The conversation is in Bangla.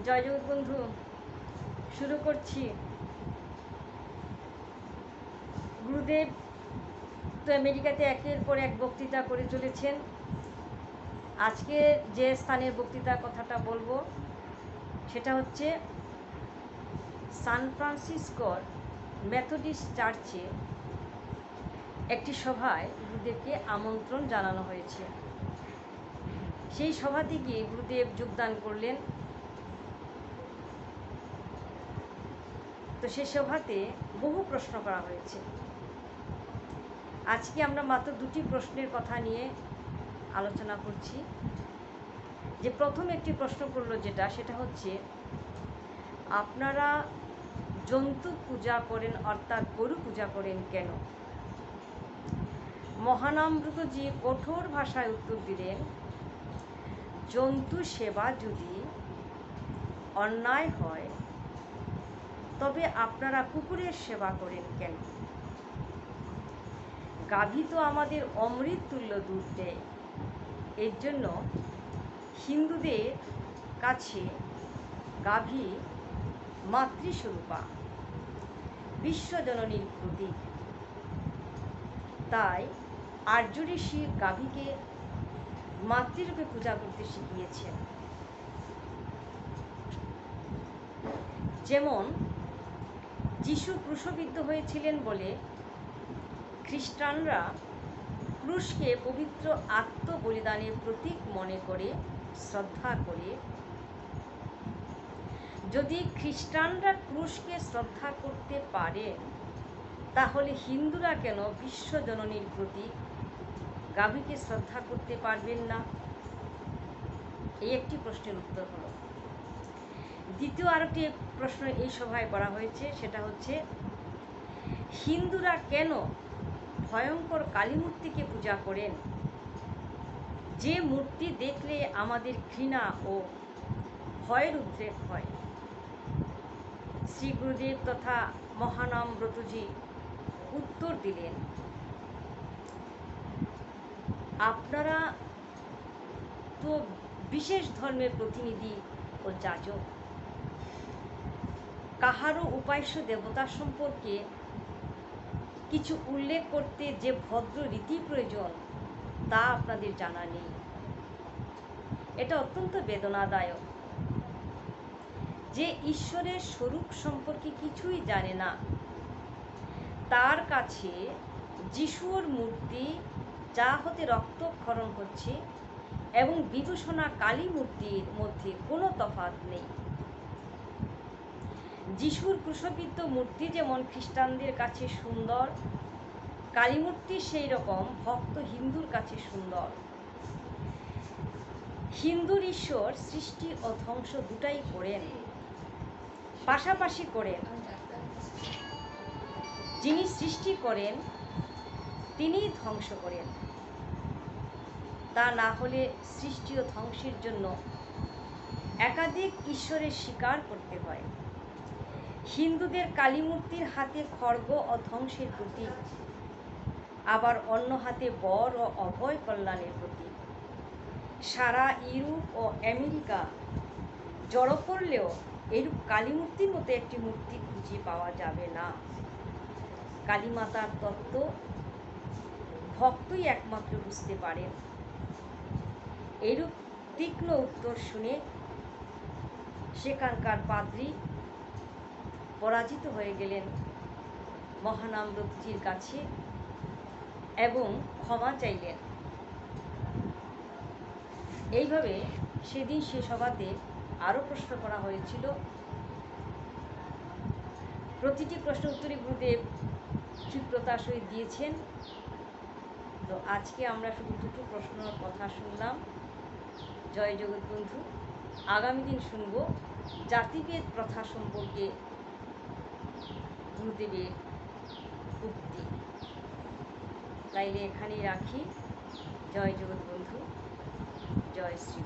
জয় জগৎ বন্ধু, শুরু করছি। গুরুদেব তো আমেরিকাতে একের পর এক বক্তৃতা করে চলেছেন। আজকে যে স্থানের বক্তৃতার কথাটা বলবো সেটা হচ্ছে সান ফ্রান্সিসকোর মেথডিস্ট চার্চে একটি সভায় গুরুদেবকে আমন্ত্রণ জানানো হয়েছে। সেই সভাতে গিয়ে গুরুদেব যোগদান করলেন। তো সেই সভাতে বহু প্রশ্ন করা হয়েছে। আজকে আমরা মাত্র দুটি প্রশ্নের কথা নিয়ে আলোচনা করছি। যে প্রথম একটি প্রশ্ন করলো সেটা হচ্ছে, আপনারা জন্তু পূজা করেন অর্থাৎ গরু পূজা করেন কেন? মহানামব্রতজি কঠোর ভাষায় উত্তর দিলেন, জন্তু সেবা যদি অন্যায় হয় তবে আপনারা কুকুরের সেবা করেন কেন? গাভী তো আমাদের অমৃত তুল্য দুধ দেয়। এর জন্য হিন্দুদের কাছে গাভী মাতৃস্বরূপা, বিশ্বজননীর প্রতীক। তাই আর্য ঋষি গাভীকে মাতৃরূপে পূজা করতে শিখিয়েছেন। যেমন যিশু ক্রুশবিদ্ধ হয়েছিলেন বলে খ্রিস্টানরা ক্রুশকে পবিত্র আত্মবলিদানের প্রতীক মনে করে শ্রদ্ধা করে। যদি খ্রিস্টানরা ক্রুশকে শ্রদ্ধা করতে পারে, তাহলে হিন্দুরা কেন বিশ্বজননীর প্রতীক গাভীকে শ্রদ্ধা করতে পারবেন না? এই একটি প্রশ্নের উত্তর হলো। দ্বিতীয় আরেকটি প্রশ্ন এই সভায় করা হয়েছে, সেটা হচ্ছে, হিন্দুরা কেন ভয়ঙ্কর কালী মূর্তিকে পূজা করেন, যে মূর্তি দেখলে আমাদের ঘৃণা ও ভয়ের উদ্রেক হয়? শ্রী গুরুদেব তথা মহানামব্রতজি উত্তর দিলেন, আপনারা তো বিশেষ ধর্মের প্রতিনিধি ও যাজক। কাহারও উপাস্য দেবতা সম্পর্কে কিছু উল্লেখ করতে যে ভদ্র রীতি প্রয়োজন তা আপনাদের জানা নেই। এটা অত্যন্ত বেদনাদায়ক যে ঈশ্বরের স্বরূপ সম্পর্কে কিছুই জানে না, তার কাছে যিশুর মূর্তি যা হতে রক্তক্ষরণ হচ্ছে এবং বিভূষণা কালী মূর্তির মধ্যে কোনো তফাৎ নেই। যিশুর ক্রুশবিদ্ধ মূর্তি যেমন খ্রিস্টানদের কাছে সুন্দর, কালী মূর্তি সেই রকম ভক্ত হিন্দুর কাছে সুন্দর। হিন্দুর ঈশ্বর সৃষ্টি ও ধ্বংস দুটাই করেন, পাশাপাশি করেন। যিনি সৃষ্টি করেন তিনিই ধ্বংস করেন। তা না হলে সৃষ্টি ও ধ্বংসের জন্য একাধিক ঈশ্বরের স্বীকার করতে হয়। হিন্দুদের কালী মূর্তির হাতে খড়গ ও ধ্বংসের প্রতীক, আবার অন্য হাতে বর ও অভয় কল্যাণের প্রতীক। সারা ইউরোপ ও আমেরিকা জড়ো করলেও এইরূপ কালী মূর্তির মতো একটি মূর্তি খুঁজে পাওয়া যাবে না। কালী মাতার তত্ত্ব ভক্তই একমাত্র বুঝতে পারেন। এইরূপ তীক্ষ্ণ উত্তর শুনে সেখানকার পাদ্রী পরাজিত হয়ে গেলেন মহানামব্রতজির কাছে এবং ক্ষমা চাইলেন। এইভাবে সেদিন সে সভাতে আরও প্রশ্ন করা হয়েছিল। প্রতিটি প্রশ্ন উত্তরে গুরুদেব ক্ষিপ্রতার সহিত দিয়েছেন। তো আজকে আমরা শুধু দুটো প্রশ্নের কথা শুনলাম। জয় জগৎ বন্ধু, আগামী দিন শুনব জাতিভেদ প্রথা সম্পর্কে গুরুদেবের উক্তি। তাইলে এখানেই রাখি। জয় জগৎ বন্ধু, জয় শ্রী।